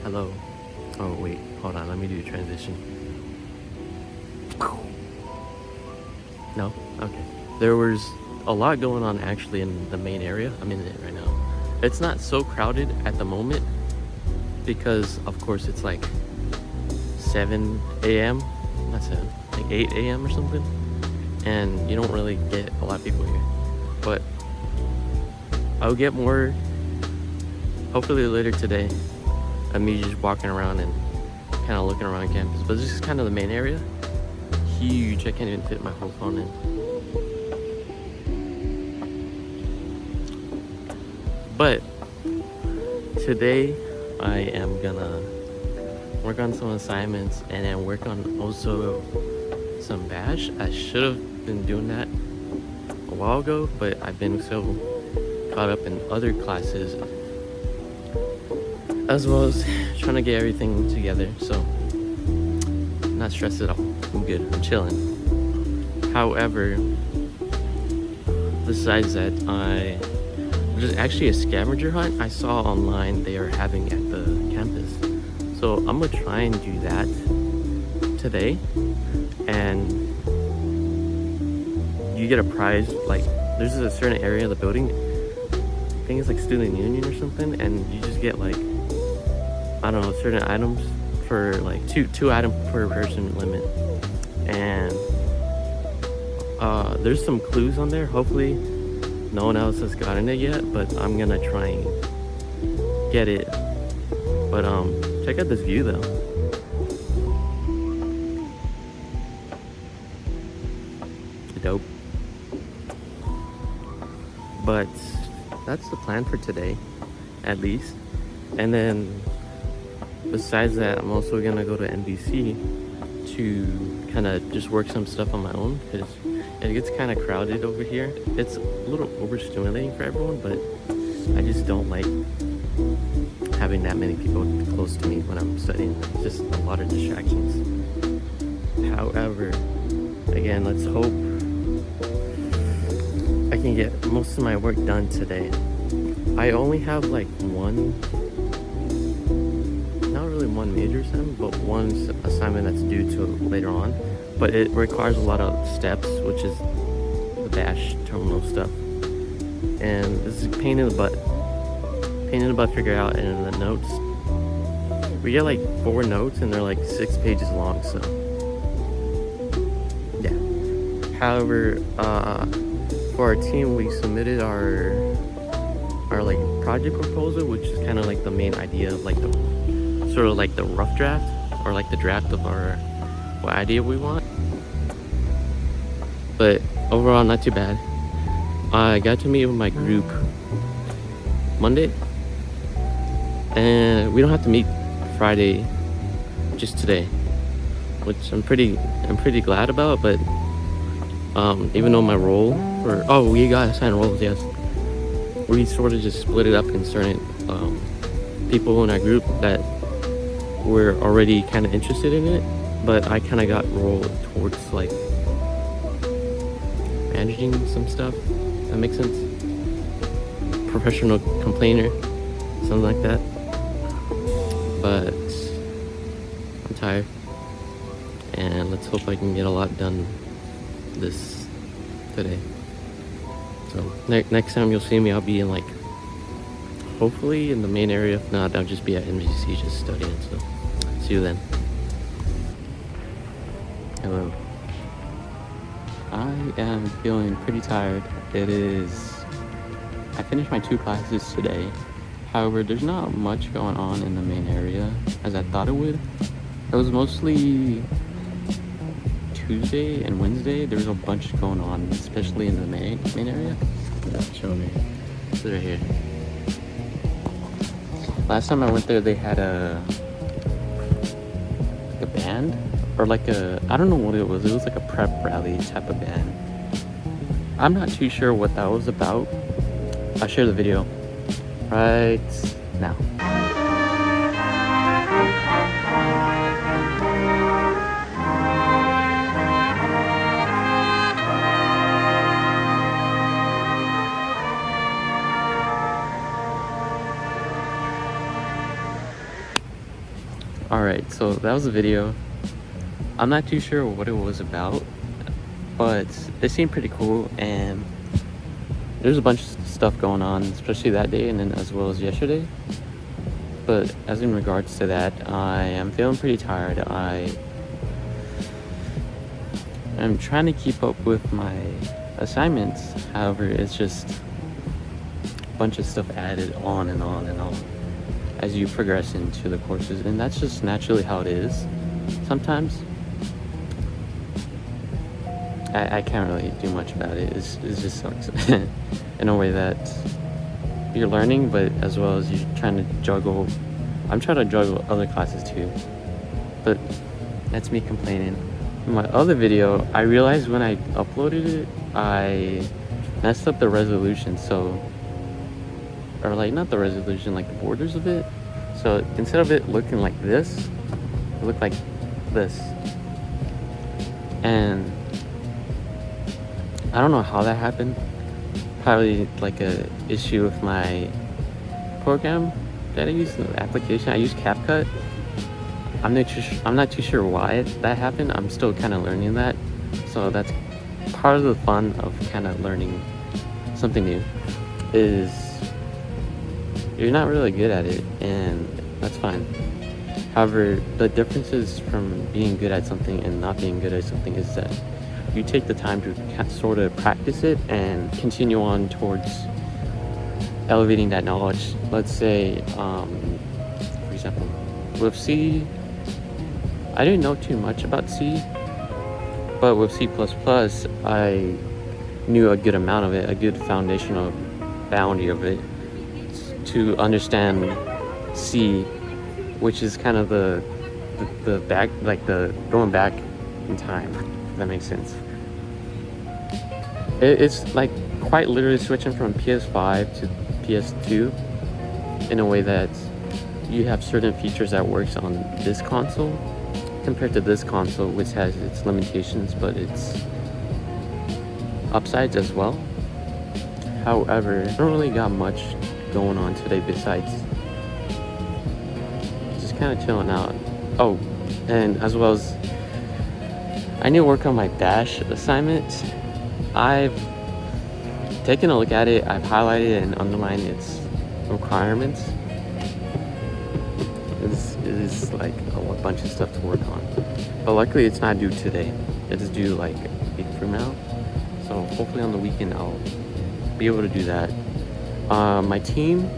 Hello. Oh wait, hold on, let me do a transition. No? Okay. There was a lot going on actually in the main area. I'm in it right now. It's not so crowded at the moment because of course it's like 7 a.m. Not 7, like 8 a.m. or something. And you don't really get a lot of people here. But I'll get more hopefully later today of me just walking around and kind of looking around campus. But this is kind of the main area. Huge. I can't even fit my whole phone in. But today I am gonna work on some assignments and then work on also some bash. I should have been doing that a while ago, but I've been so caught up in other classes as well as trying to get everything together. So I'm not stressed at all. I'm good. I'm chilling. However, besides that, there's actually a scavenger hunt I saw online they are having at the campus. So I'm gonna try and do that today. And you get a prize. Like there's a certain area of the building, I think it's like student union or something, and you just get like, I don't know, certain items for like two items per person limit. And there's some clues on there. Hopefully no one else has gotten it yet, but I'm gonna try and get it. But check out this view though. Dope. But that's the plan for today, at least. And then besides that, I'm also gonna go to NBC to kind of just work some stuff on my own because it gets kind of crowded over here. It's a little overstimulating for everyone, but I just don't like having that many people close to me when I'm studying. It's just a lot of distractions. However, again, let's hope I can get most of my work done today. I only have like one major assignment, but one assignment that's due to later on. But it requires a lot of steps, which is the bash terminal stuff. And this is a pain in the butt. Pain in the butt to figure out. And in the notes, we get like 4 notes and they're like 6 pages long, so yeah. However, for our team, we submitted our like project proposal, which is kind of like the main idea of like the sort of like the rough draft or like the draft of what idea we want. But overall, not too bad. I got to meet with my group Monday, and we don't have to meet Friday, just today, which I'm pretty glad about. But even though my role we got assigned roles, yes, we sort of just split it up in certain people in our group that were already kind of interested in it, but I kind of got rolled towards like managing some stuff. That makes sense. Professional complainer, something like that. But I'm tired, and let's hope I can get a lot done today. So next time you'll see me, I'll be in like, hopefully in the main area. If not, I'll just be at NBC just studying. So see you then. Hello. I am feeling pretty tired. I finished my 2 classes today. However, there's not much going on in the main area as I thought it would. It was mostly Tuesday and Wednesday. There was a bunch going on, especially in the main area. Show me. It's right here. Last time I went there, they had a band, or like I don't know what it was. It was like a prep rally type of band. I'm not too sure what that was about. I'll share the video right now. Alright, so that was a video. I'm not too sure what it was about, but it seemed pretty cool, and there's a bunch of stuff going on, especially that day and then as well as yesterday. But as in regards to that, I am feeling pretty tired. I am trying to keep up with my assignments. However, it's just a bunch of stuff added on and on and on as you progress into the courses, and that's just naturally how it is sometimes. I can't really do much about it. It just sucks in a way that you're learning, but as well as you're trying to juggle. I'm trying to juggle other classes too, but that's me complaining. In my other video, I realized when I uploaded it, I messed up the resolution. So, or like not the resolution, like the borders of it. So instead of it looking like this, it looked like this. And I don't know how that happened. Probably like a issue with my program that I use, the application. I use CapCut. I'm not too sure why that happened. I'm still kind of learning that. So that's part of the fun of kind of learning something new, is you're not really good at it, and that's fine. However, the differences from being good at something and not being good at something is that you take the time to sort of practice it and continue on towards elevating that knowledge. Let's say, for example, with C, I didn't know too much about C, but with C++, I knew a good amount of it, a good foundational boundary of it, to understand C, which is kind of the back, like the going back in time, if that makes sense. It's like quite literally switching from PS5 to PS2 in a way that you have certain features that works on this console compared to this console, which has its limitations but its upsides as well. However, I don't really got much going on today besides just kind of chilling out. Oh, and as well as I need to work on my Bash assignment. I've taken a look at it. I've highlighted and underlined its requirements. It is like a bunch of stuff to work on, but luckily it's not due today. It's due like a week from now, so hopefully on the weekend I'll be able to do that. My team,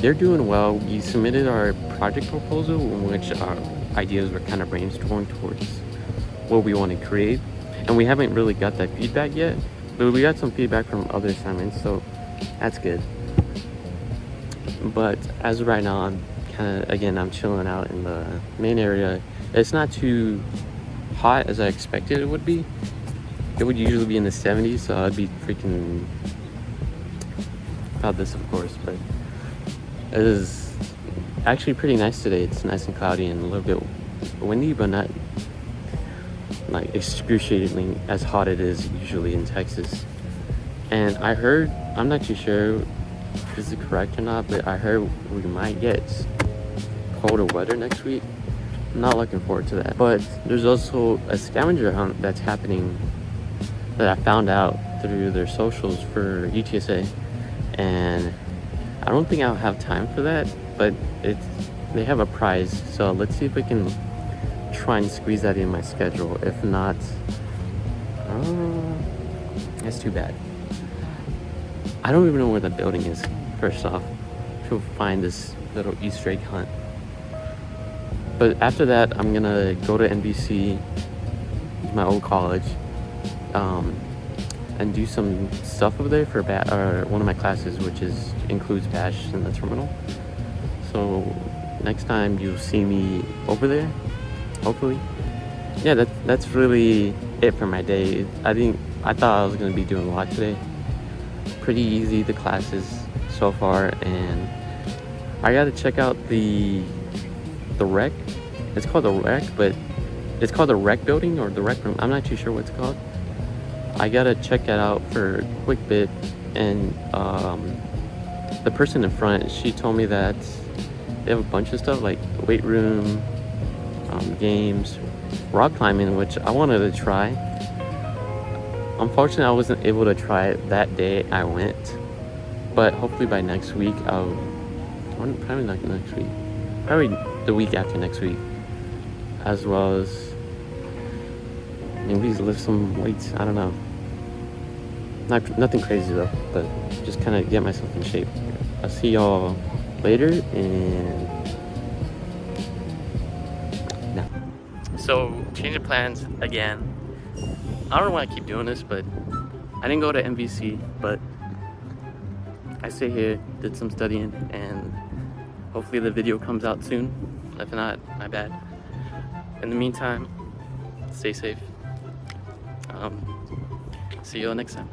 they're doing well. We submitted our project proposal in which our ideas were kind of brainstormed towards what we want to create, and we haven't really got that feedback yet, but we got some feedback from other assignments, so that's good. But as of right now, I'm kind of, again, I'm chilling out in the main area. It's not too hot as I expected it would be. It would usually be in the 70s, so I'd be freaking about this, of course, but it is actually pretty nice today. It's nice and cloudy and a little bit windy, but not like excruciatingly as hot it is usually in Texas. And I heard, I'm not too sure if this is correct or not, but I heard we might get colder weather next week. I'm not looking forward to that. But there's also a scavenger hunt that's happening that I found out through their socials for UTSA, and I don't think I'll have time for that, but they have a prize, so let's see if we can try and squeeze that in my schedule. If not, that's too bad. I don't even know where the building is, first off, to find this little Easter egg hunt. But after that, I'm gonna go to NBC, my old college, and do some stuff over there for one of my classes, which includes Bash in the terminal. So next time you'll see me over there, hopefully. Yeah, that's really it for my day. I thought I was gonna be doing a lot today. Pretty easy, the classes so far, and I gotta check out the rec. It's called the rec, but it's called the rec building or the rec room. I'm not too sure what it's called. I gotta check that out for a quick bit, and the person in front, she told me that They have a bunch of stuff like weight room, games, rock climbing, which I wanted to try. Unfortunately, I wasn't able to try it that day I went, but hopefully by next week probably not next week, probably the week after next week, as well as maybe lift some weights. I don't know. Nothing crazy though, but just kind of get myself in shape. I'll see y'all later, and now. So, change of plans again. I don't know why I keep doing this, but I didn't go to MVC, but I stayed here, did some studying, and hopefully the video comes out soon. If not, my bad. In the meantime, stay safe. See you all next time.